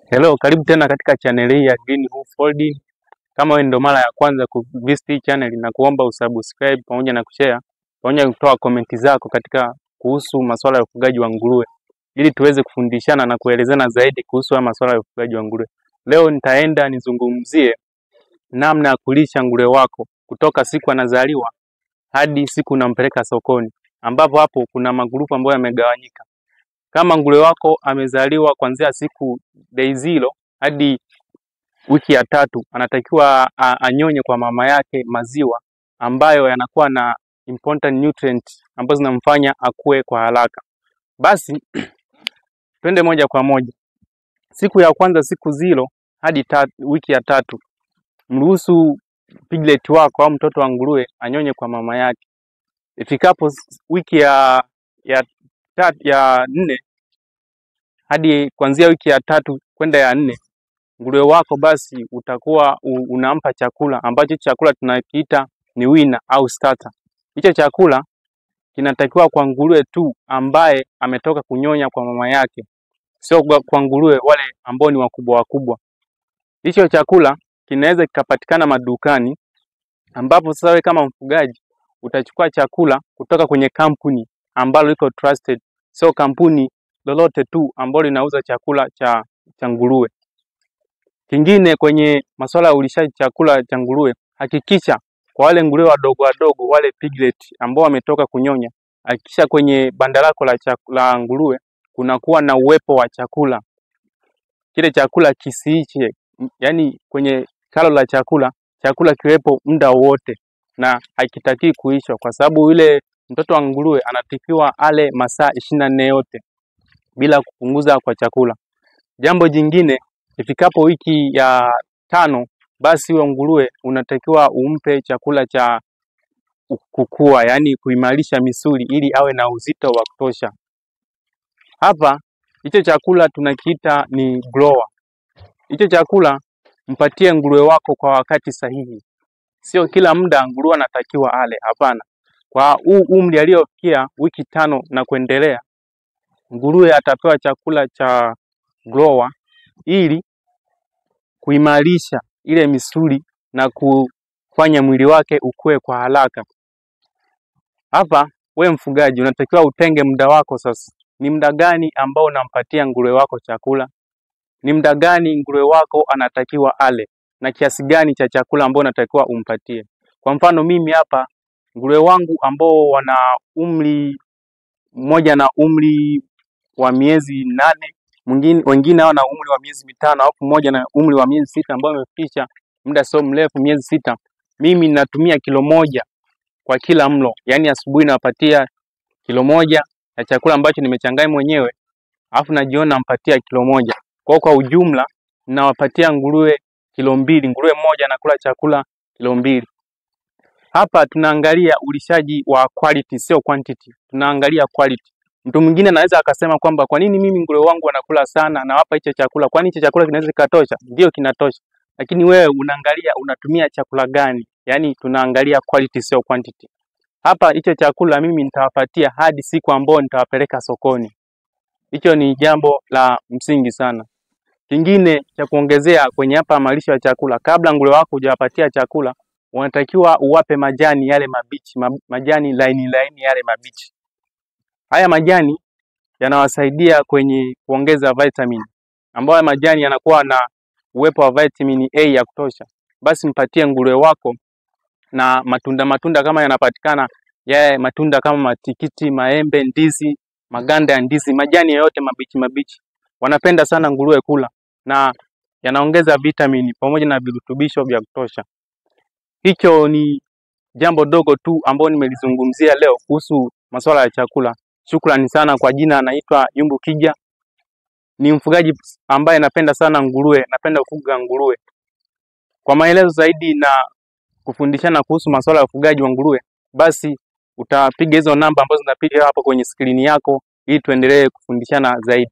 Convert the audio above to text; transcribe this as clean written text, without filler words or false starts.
Hello, karibu tena katika channel hii ya Green Hoof Holding. Kama wewe ndio mara ya kwanza kuvisit hii channel, na kuomba usubscribe pamoja na kushare, pamoja na kutoa comment zako katika kuhusu masuala ya ufugaji wa nguruwe, ili tuweze kufundishana na kuelezana zaidi kuhusu masuala ya ufugaji wa nguruwe. Leo nitaenda nizungumzie namna ya kulisha nguruwe wako kutoka siku anazaliwa hadi siku unampeleka sokoni, ambapo hapo kuna magrupu ambayo yamegawanyika. Kama nguruwe wako amezaliwa kuanzia siku day 0 hadi wiki ya 3, anatakiwa anyonye kwa mama yake maziwa ambayo yanakuwa na important nutrients ambazo zinamfanya akue kwa haraka. Basi twende moja kwa moja. Siku ya kwanza, siku 0 hadi wiki ya 3, mruhusu piglet wako au mtoto wa nguruwe anyonye kwa mama yake. Ifikapo wiki ya 4 hadi kuanzia wiki ya 3 kwenda ya 4, nguruwe wako basi utakuwa unampa chakula ambacho chakula tunakiita ni winner au starter. Hicho chakula kinatakiwa kwa nguruwe tu ambaye ametoka kunyonya kwa mama yake, sio kwa nguruwe wale ambao ni wakubwa. Hicho chakula kinaweza kikapatikana madukani, ambapo sasa wewe kama mfugaji utachukua chakula kutoka kwenye kampuni ambalo liko trusted, sio kampuni lolote tu ambalo linauza chakula cha nguruwe. Kingine, kwenye masuala ya ulishaji chakula cha nguruwe, hakikisha kwa wale nguruwe wadogo wale piglet ambao wametoka kunyonya, hakikisha kwenye banda lako la nguruwe kunakuwa na uwepo wa chakula. Kile chakula kisiiche, yani kwenye kalo la chakula kiwepo muda wote na hakitaki kuisha, kwa sababu yule mtoto wa nguruwe anatakiwa ale masaa 24 yote bila kupunguza kwa chakula. Jambo jingine, ifikapo wiki ya 5, basi huyo nguruwe unatakiwa umpe chakula cha kukua, yani kuimarisha misuli ili awe na uzito wa kutosha. Hapa hicho chakula tunakiita ni grower. Hicho chakula mpatie nguruwe wako kwa wakati sahihi. Sio kila muda nguruwe anatakiwa ale, hapana. Kwa umri aliyofikia wiki 5 na kuendelea, nguruwe atapewa chakula cha grower ili kuimarisha ile misuli na kufanya mwili wake ukue kwa haraka. Hapa we mfugaji unatakiwa utenge muda wako sasa. Ni muda gani ambao unampatia nguruwe wako chakula? Ni muda gani nguruwe wako anatakiwa ale? Na kiasi gani cha chakula ambao unatakiwa umpatie? Kwa mfano mimi hapa, nguruwe wangu ambao wana umri mmoja na umri wa miezi 8, wengine hawana umri wa miezi 5, au mmoja na umri wa miezi 6 ambao amefikisha muda sio mrefu miezi 6. Mimi natumia kilo 1 kwa kila mlo. Yani asubuhi nawapatia kilo 1 ya chakula ambacho nimechanganya mwenyewe, alafu najiona nampatia kilo 1. Kwa ujumla nawapatia nguruwe kilo 2. Nguruwe mmoja anakula chakula kilo 2. Hapa tunaangalia ulishaji wa quality, sio quantity. Tunaangalia quality. Mtu mwingine anaweza akasema kwamba kwa nini mimi nguruwe wangu wanakula sana na wapa hicho chakula? Kwani hicho chakula kinaweza kikatosha? Ndio kinatosha. Lakini wewe unaangalia unatumia chakula gani? Yani tunaangalia quality, sio quantity. Hapa hicho chakula mimi nitawapatia hadi siku ambayo nitawapeleka sokoni. Hicho ni jambo la msingi sana. Kingine cha kuongezea kwenye hapa malisho ya chakula, kabla nguruwe wako hujawapatia chakula, unatakiwa uwape majani yale mabichi, majani laini yale mabichi. Haya majani yanawasaidia kwenye kuongeza vitamin, ambayo majani yanakuwa na uwepo wa vitamin A ya kutosha. Basi mpatie nguruwe wako na matunda kama yanapatikana, yale matunda kama matikiti, maembe, ndizi, maganda ya ndizi, majani yote mabichi. Wanapenda sana nguruwe kula na yanaongeza vitamini pamoja na virutubisho vya kutosha. Hicho ni jambo dogo tu ambalo nimelizungumzia leo kuhusu masuala ya chakula. Shukrani sana. Kwa jina naitwa Yumbu Kija. Ni mfugaji ambaye napenda sana nguruwe, napenda kufuga nguruwe. Kwa maelezo zaidi na kufundishana kuhusu masuala ya ufugaji wa nguruwe, basi utapiga hizo namba ambazo zinapiga hapo kwenye skrini yako ili tuendelee kufundishana zaidi.